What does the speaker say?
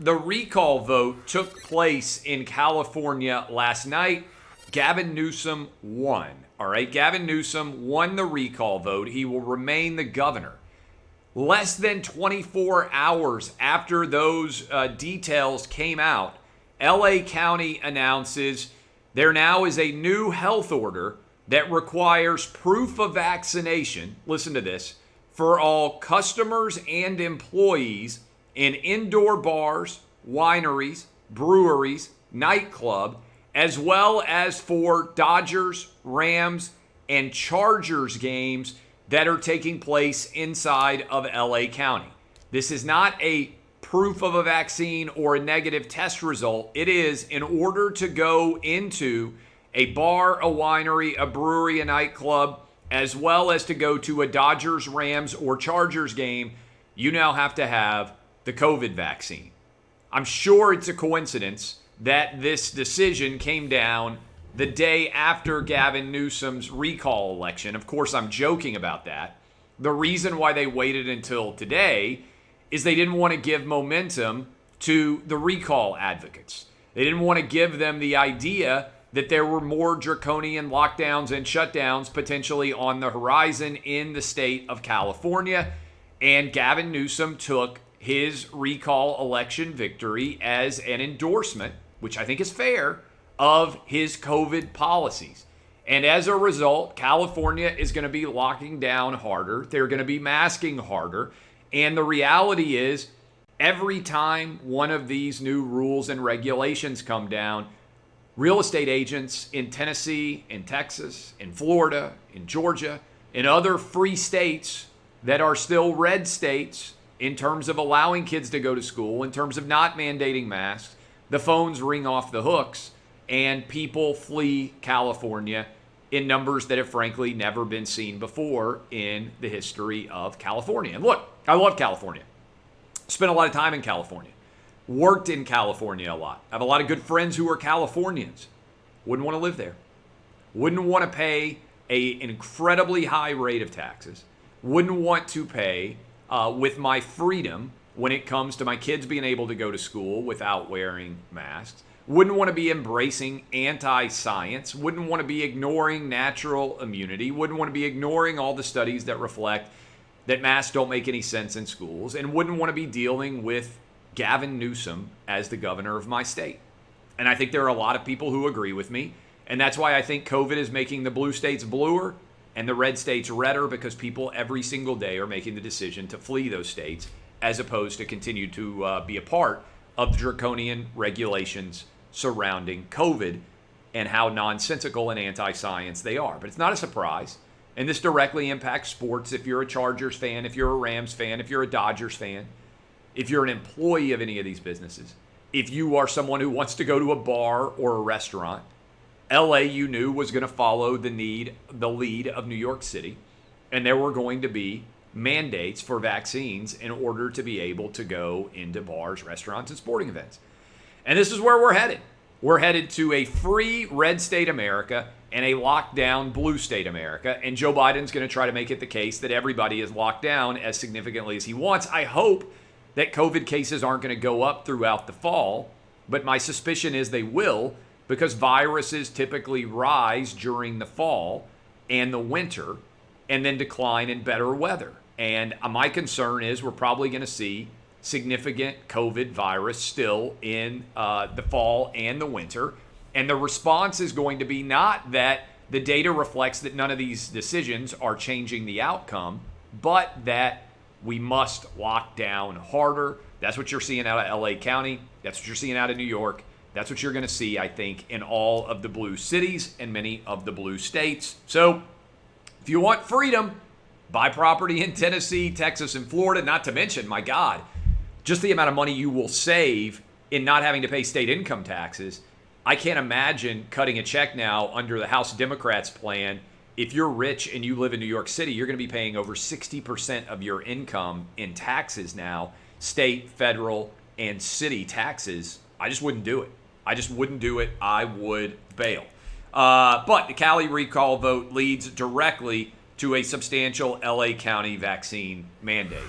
The recall vote took place in California last night. Gavin Newsom won. All right, Gavin Newsom won the recall vote. He will remain the governor. Less than 24 hours after those details came out, LA County announces there now is a new health order that requires proof of vaccination, listen to this, for all customers and employees in indoor bars, wineries, breweries, nightclub, as well as for Dodgers, Rams, and Chargers games that are taking place inside of LA County. This is not a proof of a vaccine or a negative test result. It is in order to go into a bar, a winery, a brewery, a nightclub, as well as to go to a Dodgers, Rams, or Chargers game, you now have to have the COVID vaccine. I'm sure it's a coincidence that this decision came down the day after Gavin Newsom's recall election. Of course, I'm joking about that. The reason why they waited until today is they didn't want to give momentum to the recall advocates. They didn't want to give them the idea that there were more draconian lockdowns and shutdowns potentially on the horizon in the state of California. And Gavin Newsom took his recall election victory as an endorsement, which I think is fair, of his COVID policies. And as a result, California is going to be locking down harder. They're going to be masking harder. And the reality is, every time one of these new rules and regulations come down, real estate agents in Tennessee, in Texas, in Florida, in Georgia, in other free states that are still red states in terms of allowing kids to go to school, in terms of not mandating masks, the phones ring off the hooks and people flee California in numbers that have frankly never been seen before in the history of California. And look, I love California. Spent a lot of time in California. Worked in California a lot. I have a lot of good friends who are Californians. Wouldn't want to live there. Wouldn't want to pay an incredibly high rate of taxes. Wouldn't want to pay with my freedom when it comes to my kids being able to go to school without wearing masks. Wouldn't want to be embracing anti-science. Wouldn't want to be ignoring natural immunity. Wouldn't want to be ignoring all the studies that reflect that masks don't make any sense in schools. And wouldn't want to be dealing with Gavin Newsom as the governor of my state. And I think there are a lot of people who agree with me. And that's why I think COVID is making the blue states bluer and the red states redder, because people every single day are making the decision to flee those states as opposed to continue to be a part of the draconian regulations surrounding COVID and how nonsensical and anti-science they are. But it's not a surprise. And this directly impacts sports. If you're a Chargers fan, if you're a Rams fan, if you're a Dodgers fan, if you're an employee of any of these businesses, if you are someone who wants to go to a bar or a restaurant, LA, you knew, was going to follow the lead of New York City, and there were going to be mandates for vaccines in order to be able to go into bars, restaurants, and sporting events. And this is where we're headed. We're headed to a free red state America and a lockdown blue state America. And Joe Biden's going to try to make it the case that everybody is locked down as significantly as he wants. I hope that COVID cases aren't going to go up throughout the fall, but my suspicion is they will, because viruses typically rise during the fall and the winter and then decline in better weather. And my concern is we're probably going to see significant COVID virus still in the fall and the winter. And the response is going to be not that the data reflects that none of these decisions are changing the outcome, but that we must lock down harder. That's what you're seeing out of LA County. That's what you're seeing out of New York. That's what you're going to see, I think, in all of the blue cities and many of the blue states. So if you want freedom, buy property in Tennessee, Texas, and Florida. Not to mention, my God, just the amount of money you will save in not having to pay state income taxes. I can't imagine cutting a check now under the House Democrats' plan. If you're rich and you live in New York City, you're going to be paying over 60% of your income in taxes now, state, federal, and city taxes. I just wouldn't do it. I just wouldn't do it. I would bail. But the Cali recall vote leads directly to a substantial LA County vaccine mandate.